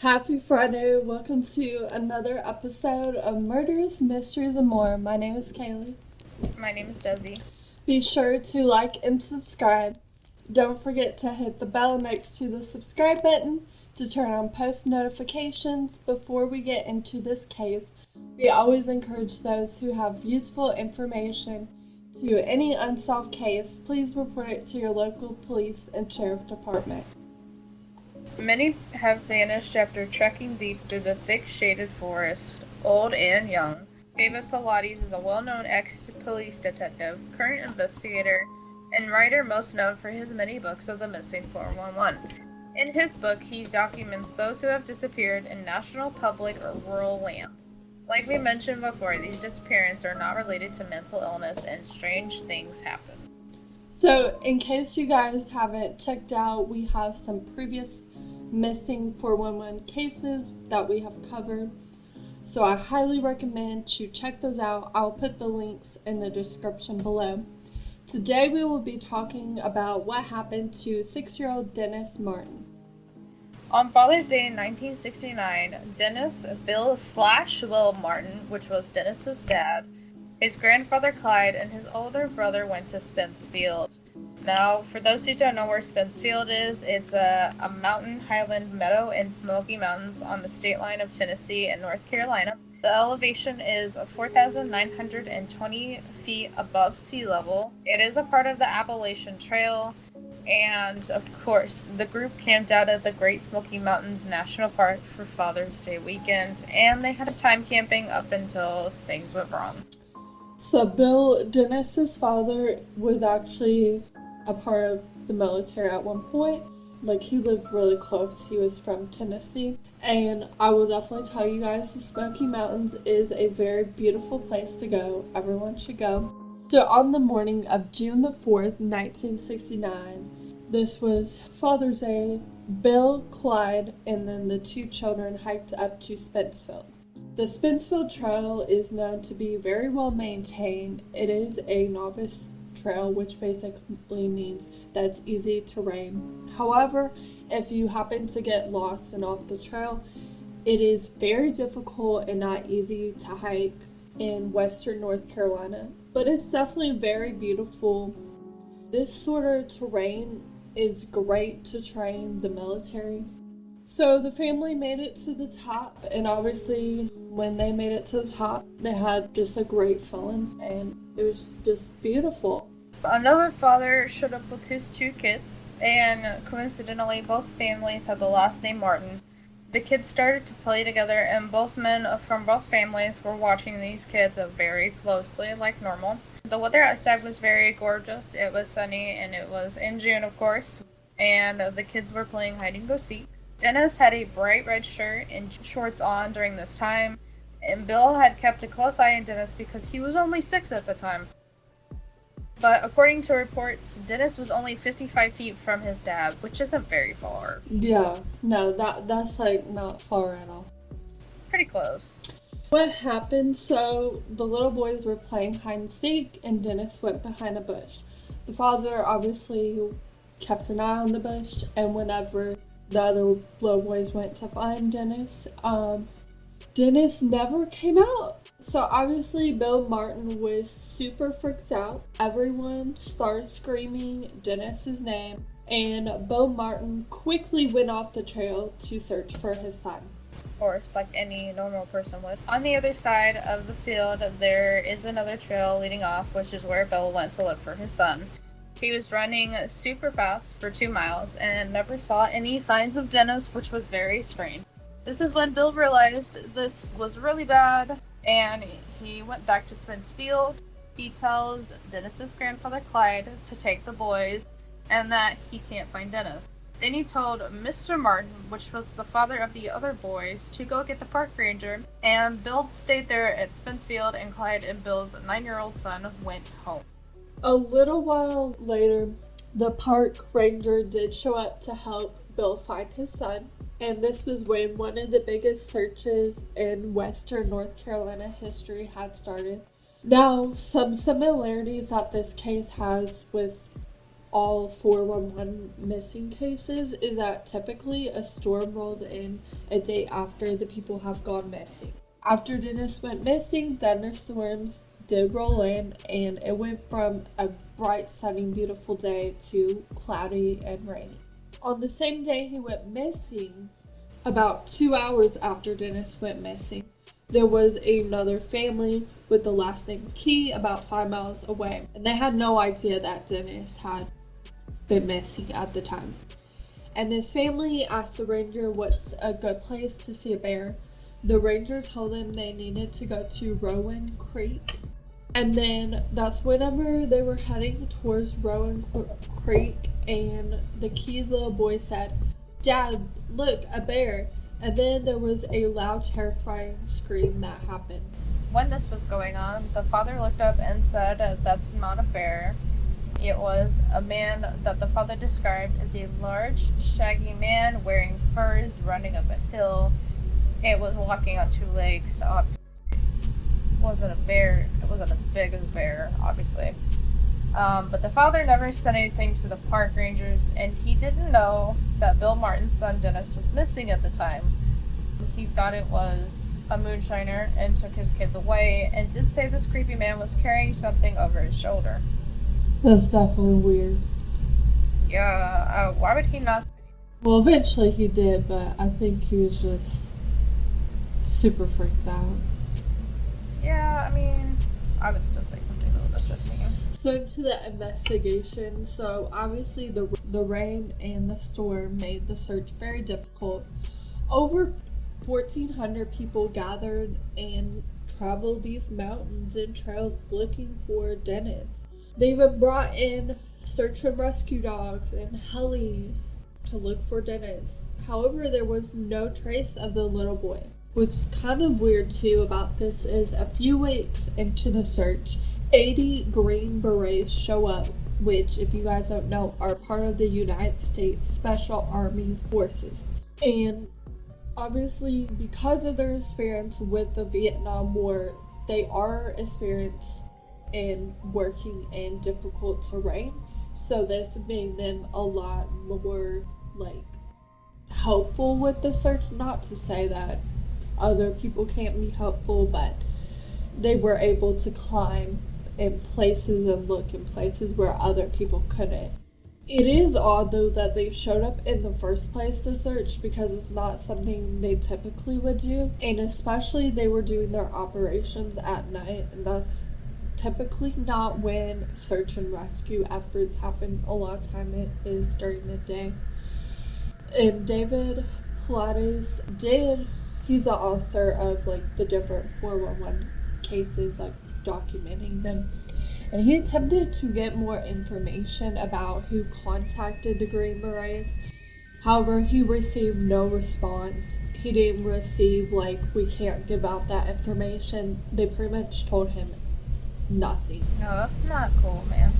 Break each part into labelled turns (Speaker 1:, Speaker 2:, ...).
Speaker 1: Happy Friday. Welcome to another episode of Murders, Mysteries, and More. My name is Kaylee.
Speaker 2: My name is Desi.
Speaker 1: Be sure to like and subscribe. Don't forget to hit the bell next to the subscribe button to turn on post notifications. Before we get into this case, we always encourage those who have useful information to any unsolved case, please report it to your local police and sheriff department.
Speaker 2: Many have vanished after trekking deep through the thick shaded forest, old and young. David Pualides is a well-known ex-police detective, current investigator, and writer most known for his many books of the missing 411. In his book, he documents those who have disappeared in national, public, or rural land. Like we mentioned before, these disappearances are not related to mental illness and strange things happen.
Speaker 1: So, in case you guys haven't checked out, we have some previous missing 411 cases that we have covered. So I highly recommend you check those out. I'll put the links in the description below. Today we will be talking about what happened to 6-year-old Dennis Martin.
Speaker 2: On Father's Day in 1969, Dennis Bill/Will Martin, which was Dennis's dad, his grandfather Clyde, and his older brother went to Spence Field. Now, for those who don't know where Spence Field is, it's a mountain highland meadow in Smoky Mountains on the state line of Tennessee and North Carolina. The elevation is 4,920 feet above sea level. It is a part of the Appalachian Trail, and of course, the group camped out at the Great Smoky Mountains National Park for Father's Day weekend, and they had a time camping up until things went wrong.
Speaker 1: So Bill, Dennis's father, was actually a part of the military at one point. Like, he lived really close. He was from Tennessee. And I will definitely tell you guys, the Smoky Mountains is a very beautiful place to go. Everyone should go. So on the morning of June the 4th, 1969, this was Father's Day, Bill, Clyde, and then the two children hiked up to Spence Field. The Spence Field Trail is known to be very well maintained. It is a novice trail, which basically means that it's easy terrain. However, if you happen to get lost and off the trail, it is very difficult and not easy to hike in western North Carolina, but it's definitely very beautiful. This sort of terrain is great to train the military. So the family made it to the top, and obviously when they made it to the top, they had just a great feeling, and it was just beautiful.
Speaker 2: Another father showed up with his two kids, and coincidentally both families had the last name Martin. The kids started to play together, and both men from both families were watching these kids very closely, like normal. The weather outside was very gorgeous. It was sunny, and it was in June, of course, and the kids were playing hide-and-go-seek. Dennis had a bright red shirt and shorts on during this time, and Bill had kept a close eye on Dennis because he was only 6 at the time. But according to reports, Dennis was only 55 feet from his dad, which isn't very far.
Speaker 1: Yeah, no, that's like not far at all.
Speaker 2: Pretty close.
Speaker 1: What happened? So the little boys were playing hide and seek, and Dennis went behind a bush. The father obviously kept an eye on the bush, and whenever the other little boys went to find Dennis, Dennis never came out. So obviously Bill Martin was super freaked out. Everyone started screaming Dennis's name, and Bill Martin quickly went off the trail to search for his son.
Speaker 2: Of course, like any normal person would. On the other side of the field, there is another trail leading off, which is where Bill went to look for his son. He was running super fast for 2 miles and never saw any signs of Dennis, which was very strange. This is when Bill realized this was really bad, and he went back to Spence Field. He tells Dennis's grandfather Clyde to take the boys and that he can't find Dennis. Then he told Mr. Martin, which was the father of the other boys, to go get the park ranger, and Bill stayed there at Spence Field, and Clyde and Bill's 9-year-old son went home.
Speaker 1: A little while later, the park ranger did show up to help Bill find his son, and this was when one of the biggest searches in western North Carolina history had started. Now, some similarities that this case has with all 411 missing cases is that typically a storm rolls in a day after the people have gone missing. After Dennis went missing, thunderstorms did roll in, and it went from a bright, sunny, beautiful day to cloudy and rainy. On the same day he went missing, about 2 hours after Dennis went missing, there was another family with the last name Key about 5 miles away, and they had no idea that Dennis had been missing at the time. And this family asked the ranger what's a good place to see a bear. The ranger told them they needed to go to Rowan Creek. And then that's whenever they were heading towards Rowan Creek, and the Key's little boy said, "Dad, look, a bear." And then there was a loud, terrifying scream that happened.
Speaker 2: When this was going on, the father looked up and said, "That's not a bear." It was a man that the father described as a large, shaggy man wearing furs running up a hill. It was walking on 2 legs. It wasn't a bear. It wasn't as big as a bear, obviously. But the father never said anything to the park rangers, and he didn't know that Bill Martin's son Dennis was missing at the time. He thought it was a moonshiner and took his kids away, and did say this creepy man was carrying something over his shoulder.
Speaker 1: That's definitely weird.
Speaker 2: Yeah, why would he not?
Speaker 1: Well, eventually he did, but I think he was just super freaked out.
Speaker 2: Yeah, I mean, I would still say something though, that's just me.
Speaker 1: So into the investigation, so obviously the rain and the storm made the search very difficult. Over 1,400 people gathered and traveled these mountains and trails looking for Dennis. They even brought in search and rescue dogs and helis to look for Dennis. However, there was no trace of the little boy. What's kind of weird too about this is a few weeks into the search, 80 Green Berets show up, which, if you guys don't know, are part of the United States Special Army Forces. And obviously, because of their experience with the Vietnam War, they are experienced in working in difficult terrain. So this made them a lot more, helpful with the search. Not to say that other people can't be helpful, but they were able to climb in places and look in places where other people couldn't. It is odd though that they showed up in the first place to search, because it's not something they typically would do, and especially they were doing their operations at night, and that's typically not when search and rescue efforts happen. A lot of time it is during the day. And David Pualides he's the author of the different 411 cases, documenting them. And he attempted to get more information about who contacted the Green Berets. However, he received no response. He didn't receive, we can't give out that information. They pretty much told him nothing.
Speaker 2: No, that's not cool, man.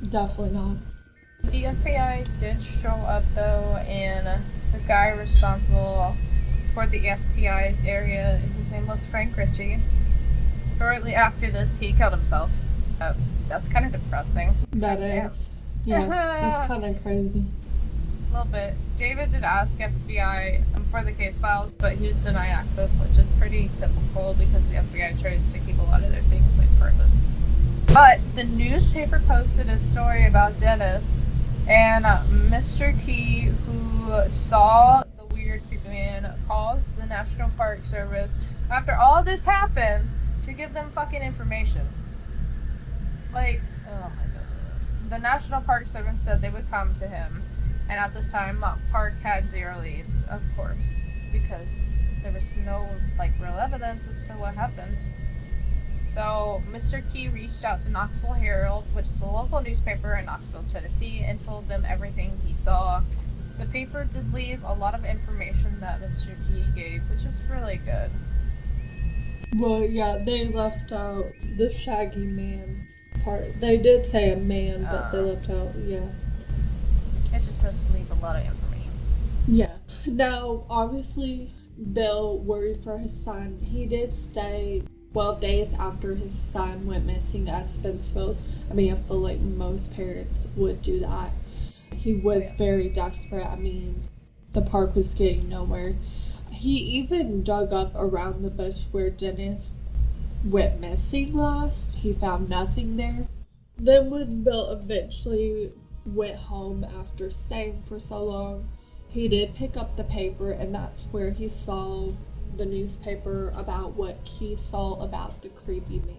Speaker 1: Definitely not.
Speaker 2: The FBI did show up, though, and the guy responsible for the FBI's area, his name was Frank Ritchie. Shortly after this, he killed himself. That's kind of depressing.
Speaker 1: That is. Yeah, that's kind of crazy.
Speaker 2: A little bit. David did ask FBI for the case files, but he was denied access, which is pretty typical because the FBI tries to keep a lot of their things private. But the newspaper posted a story about Dennis, and Mr. Key, who saw the weird creepy man, calls the National Park Service after all this happened to give them fucking information. Oh my god. The National Park Service said they would come to him, and at this time, Park had 0 leads, of course, because there was no real evidence as to what happened. So Mr. Key reached out to Knoxville Herald, which is a local newspaper in Knoxville, Tennessee, and told them everything he saw. The paper did leave a lot of information that Mr. Key gave, which is really good.
Speaker 1: Well, yeah, they left out the shaggy man part. They did say a man, but they left out, yeah.
Speaker 2: It just says leave a lot of information.
Speaker 1: Yeah. Now, obviously, Bill worried for his son. He did stay 12 days after his son went missing at Spence Field. I mean, I feel like most parents would do that. He was very desperate. I mean, the park was getting nowhere. He even dug up around the bush where Dennis went missing last. He found nothing there. Then when Bill eventually went home after staying for so long, he did pick up the paper, and that's where he saw the newspaper about what he saw about the creepy man.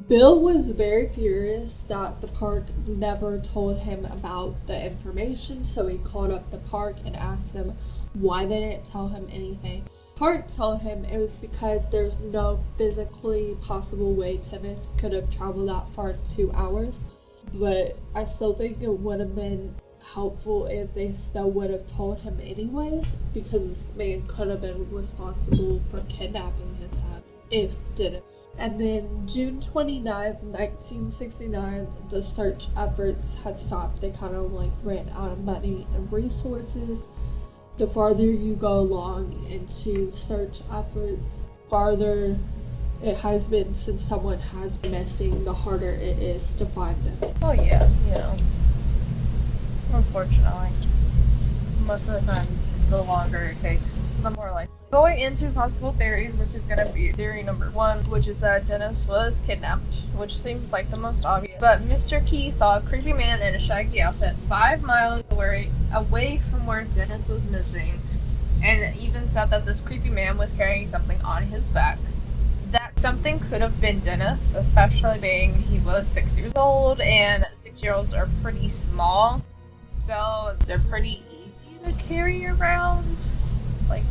Speaker 1: Bill was very furious that the park never told him about the information, so he called up the park and asked them why they didn't tell him anything. Park told him it was because there's no physically possible way Dennis could have traveled that far in 2 hours, but I still think it would have been helpful if they still would have told him anyways, because this man could have been responsible for kidnapping his son if didn't. And then June 29th, 1969, the search efforts had stopped. They kind of like ran out of money and resources. The farther you go along into search efforts, farther it has been since someone has been missing, the harder it is to find them.
Speaker 2: Oh yeah, unfortunately. Most of the time, the longer it takes, the more likely. Going into possible theories, which is going to be theory number 1, which is that Dennis was kidnapped, which seems like the most obvious. But Mr. Key saw a creepy man in a shaggy outfit 5 miles away from where Dennis was missing, and even said that this creepy man was carrying something on his back. That something could have been Dennis, especially being he was 6 years old, and 6-year-olds are pretty small, so they're pretty easy to carry around, like,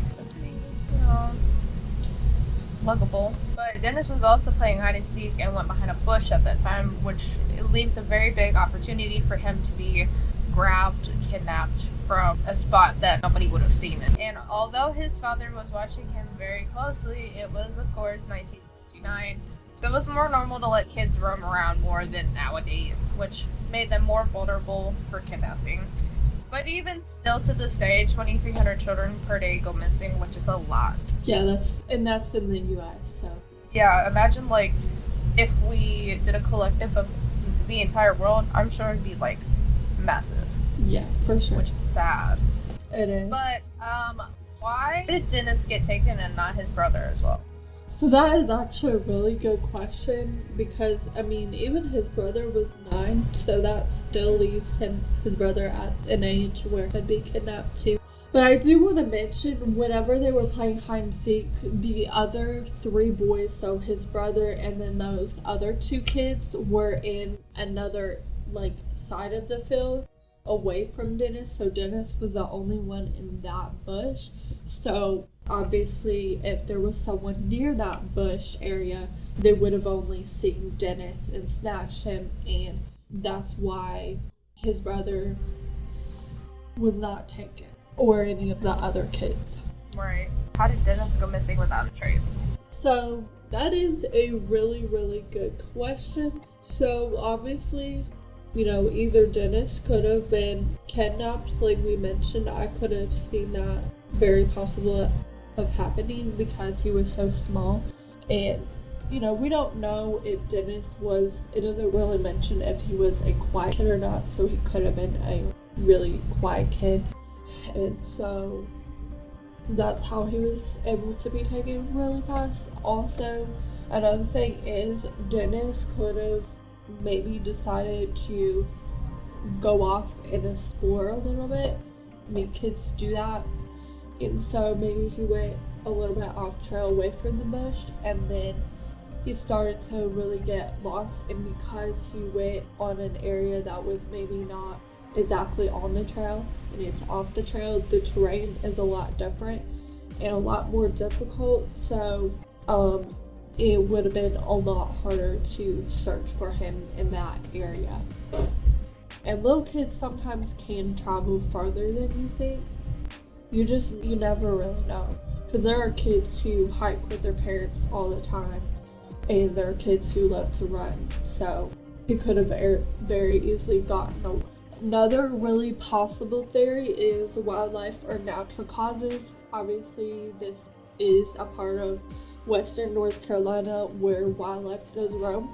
Speaker 2: luggable. But Dennis was also playing hide and seek and went behind a bush at that time, which leaves a very big opportunity for him to be grabbed, kidnapped from a spot that nobody would have seen it. And although his father was watching him very closely, it was of course 1969, so it was more normal to let kids roam around more than nowadays, which made them more vulnerable for kidnapping. But even still to this day, 2,300 children per day go missing, which is a lot.
Speaker 1: Yeah, that's in the US, so.
Speaker 2: Yeah, imagine like if we did a collective of the entire world, I'm sure it'd be like massive.
Speaker 1: Yeah, for sure.
Speaker 2: Which is sad.
Speaker 1: It is.
Speaker 2: But why did Dennis get taken and not his brother as well?
Speaker 1: So that is actually a really good question, because I mean, even his brother was 9, so that still leaves his brother at an age where he'd be kidnapped too. But I do want to mention, whenever they were playing hide and seek, the other 3 boys, so his brother and then those other 2 kids, were in another like side of the field away from Dennis, so Dennis was the only one in that bush. So obviously, if there was someone near that bush area, they would have only seen Dennis and snatched him, and that's why his brother was not taken, or any of the other kids.
Speaker 2: Right. How did Dennis go missing without a trace?
Speaker 1: So that is a really, really good question. So obviously, either Dennis could have been kidnapped, like we mentioned. I could have seen that very possible of happening because he was so small. And, we don't know if Dennis was, it doesn't really mention if he was a quiet kid or not, so he could have been a really quiet kid. And so that's how he was able to be taken really fast. Also, another thing is Dennis could have maybe decided to go off and explore a little bit. I mean, kids do that. And so maybe he went a little bit off trail away from the bush, and then he started to really get lost. And because he went on an area that was maybe not exactly on the trail and it's off the trail, the terrain is a lot different and a lot more difficult, so it would have been a lot harder to search for him in that area. And little kids sometimes can travel farther than you think. You never really know, because there are kids who hike with their parents all the time, and there are kids who love to run, so he could have very easily gotten away. Another really possible theory is wildlife or natural causes. Obviously, this is a part of western North Carolina where wildlife does roam,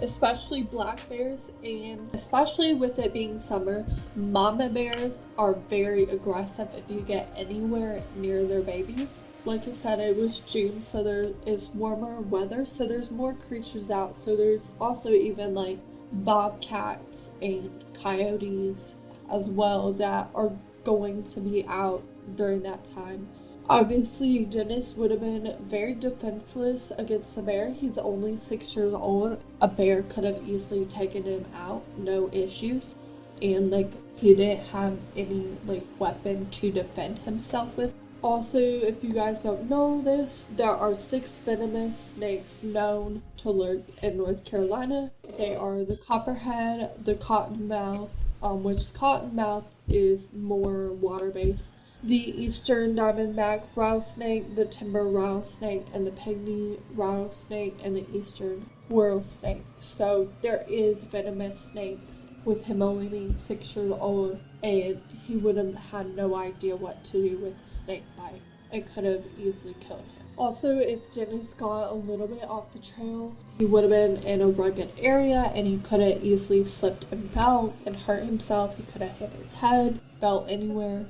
Speaker 1: especially black bears, and especially with it being summer, mama bears are very aggressive if you get anywhere near their babies. Like I said, it was June, so there is warmer weather, so there's more creatures out. So there's also even like bobcats and coyotes as well that are going to be out during that time. Obviously, Dennis would have been very defenseless against the bear. He's only 6 years old. A bear could have easily taken him out, no issues. And like, he didn't have any like weapon to defend himself with. Also, if you guys don't know this, there are 6 venomous snakes known to lurk in North Carolina. They are the copperhead, the cottonmouth, which cottonmouth is more water-based, the eastern diamondback rattlesnake, the timber rattlesnake, and the pygmy rattlesnake, and the eastern rattlesnake. So there is venomous snakes with him only being 6 years old, and he would have had no idea what to do with a snake bite. It could have easily killed him. Also, if Dennis got a little bit off the trail, he would have been in a rugged area and he could have easily slipped and fell and hurt himself. He could have hit his head, fell anywhere.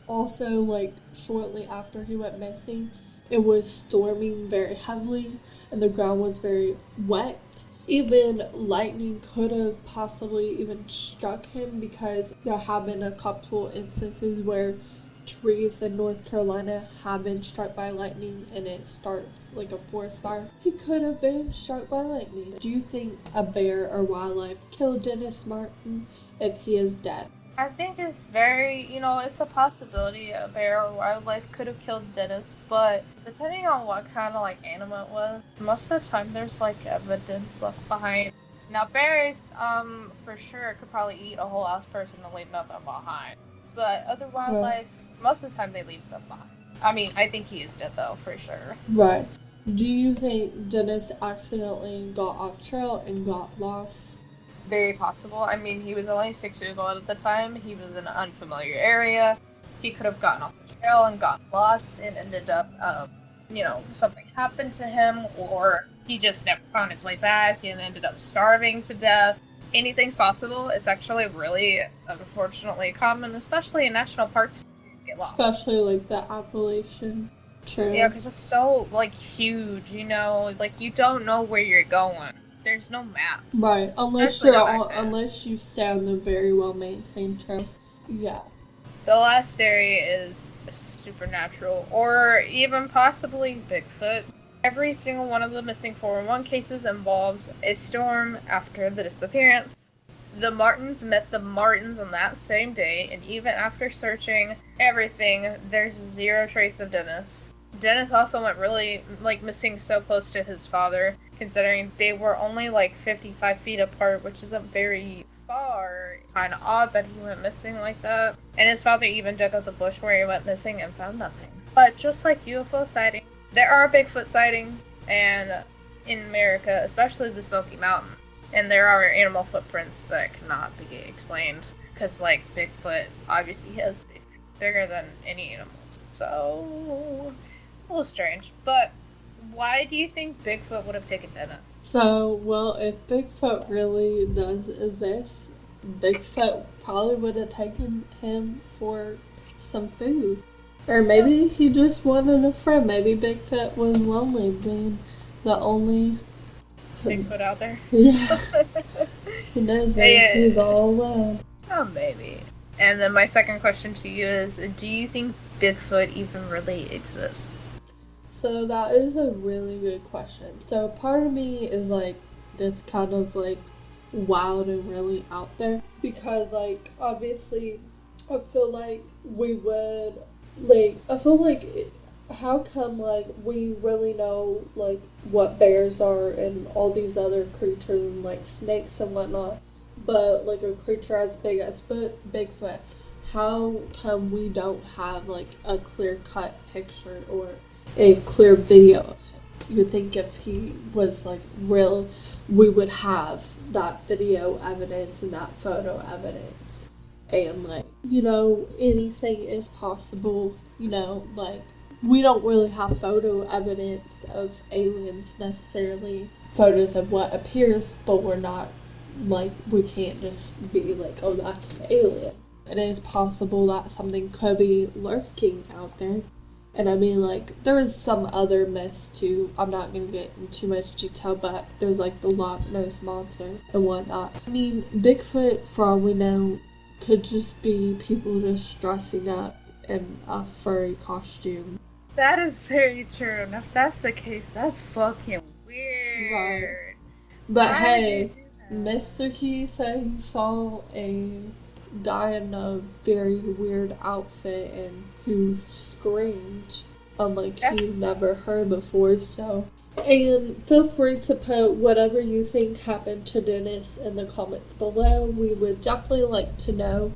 Speaker 1: Also, like, shortly after he went missing, it was storming very heavily and the ground was very wet. Even lightning could have possibly even struck him, because there have been a couple instances where trees in North Carolina have been struck by lightning and it starts like a forest fire. He could have been struck by lightning. Do you think a bear or wildlife killed Dennis Martin if he is dead?
Speaker 2: I think it's very, it's a possibility a bear or wildlife could have killed Dennis, but depending on what kind of, like, animal it was, most of the time there's, like, evidence left behind. Now, bears, for sure, could probably eat a whole ass person and leave nothing behind. But other wildlife, most of the time they leave stuff behind. I mean, I think he is dead, though, for sure.
Speaker 1: Right. Do you think Dennis accidentally got off trail and got lost?
Speaker 2: Very possible. I mean, he was only 6 years old at the time. He was in an unfamiliar area. He could have gotten off the trail and gotten lost and ended up, something happened to him, or he just never found his way back and ended up starving to death. Anything's possible. It's actually really, unfortunately, common, especially in national parks, to get lost.
Speaker 1: Especially, like, the Appalachian Trail.
Speaker 2: Yeah, because it's so, like, huge, like, you don't know where you're going. There's no maps.
Speaker 1: Right, unless you stay on the very well-maintained trails. Yeah.
Speaker 2: The last theory is supernatural, or even possibly Bigfoot. Every single one of the missing 411 cases involves a storm after the disappearance. The Martins met the Martins on that same day, and even after searching everything, there's zero trace of Dennis. Dennis also went really, missing so close to his father, considering they were only, 55 feet apart, which isn't very far. Kind of odd that he went missing like that. And his father even dug up the bush where he went missing and found nothing. But just like UFO sightings, there are Bigfoot sightings, and in America, especially the Smoky Mountains. And there are animal footprints that cannot be explained, because, Bigfoot obviously has bigger than any animal. So, a little strange. But why do you think Bigfoot would have taken Dennis?
Speaker 1: So, well, if Bigfoot really does exist, Bigfoot probably would have taken him for some food. Or maybe he just wanted a friend. Maybe Bigfoot was lonely, being the only
Speaker 2: Bigfoot out there?
Speaker 1: Yeah. Who knows, maybe he's all alone.
Speaker 2: Oh, maybe. And then my second question to you is, do you think Bigfoot even really exists?
Speaker 1: So that is a really good question. So part of me is it's kind of wild and really out there, because obviously I feel like we would how come we really know what bears are and all these other creatures and snakes and whatnot, but a creature as big as Bigfoot, how come we don't have a clear-cut picture or a clear video of him? You would think if he was real, we would have that video evidence and that photo evidence, and anything is possible, we don't really have photo evidence of aliens necessarily. Photos of what appears, but we're not, like, we can't just be like, oh, that's an alien. It is possible that something could be lurking out there. And I mean, like, there's some other myths too. I'm not going to get into too much detail, but there's like the Loch Ness Monster and whatnot. I mean, Bigfoot, for all we know, could just be people just dressing up in a furry costume.
Speaker 2: That is very true. And if that's the case, that's fucking weird.
Speaker 1: Right. But
Speaker 2: Why
Speaker 1: hey,
Speaker 2: would you do that?
Speaker 1: Mr. Key said he saw a guy in a very weird outfit and who screamed unlike he's never heard before. So, and feel free to put whatever you think happened to Dennis in the comments below. We would definitely like to know.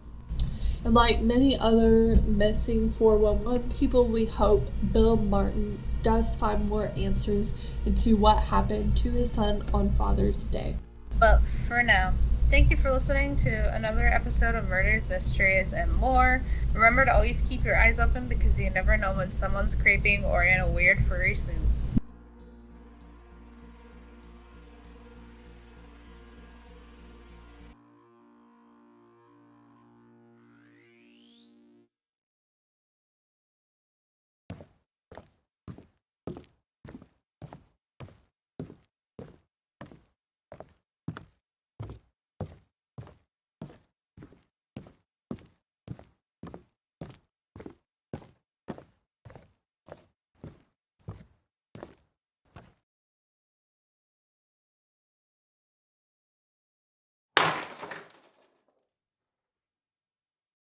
Speaker 1: And like many other missing 411 people, we hope Bill Martin does find more answers into what happened to his son on Father's Day.
Speaker 2: But for now, thank you for listening to another episode of Murders, Mysteries, and More. Remember to always keep your eyes open because you never know when someone's creeping or in a weird furry suit.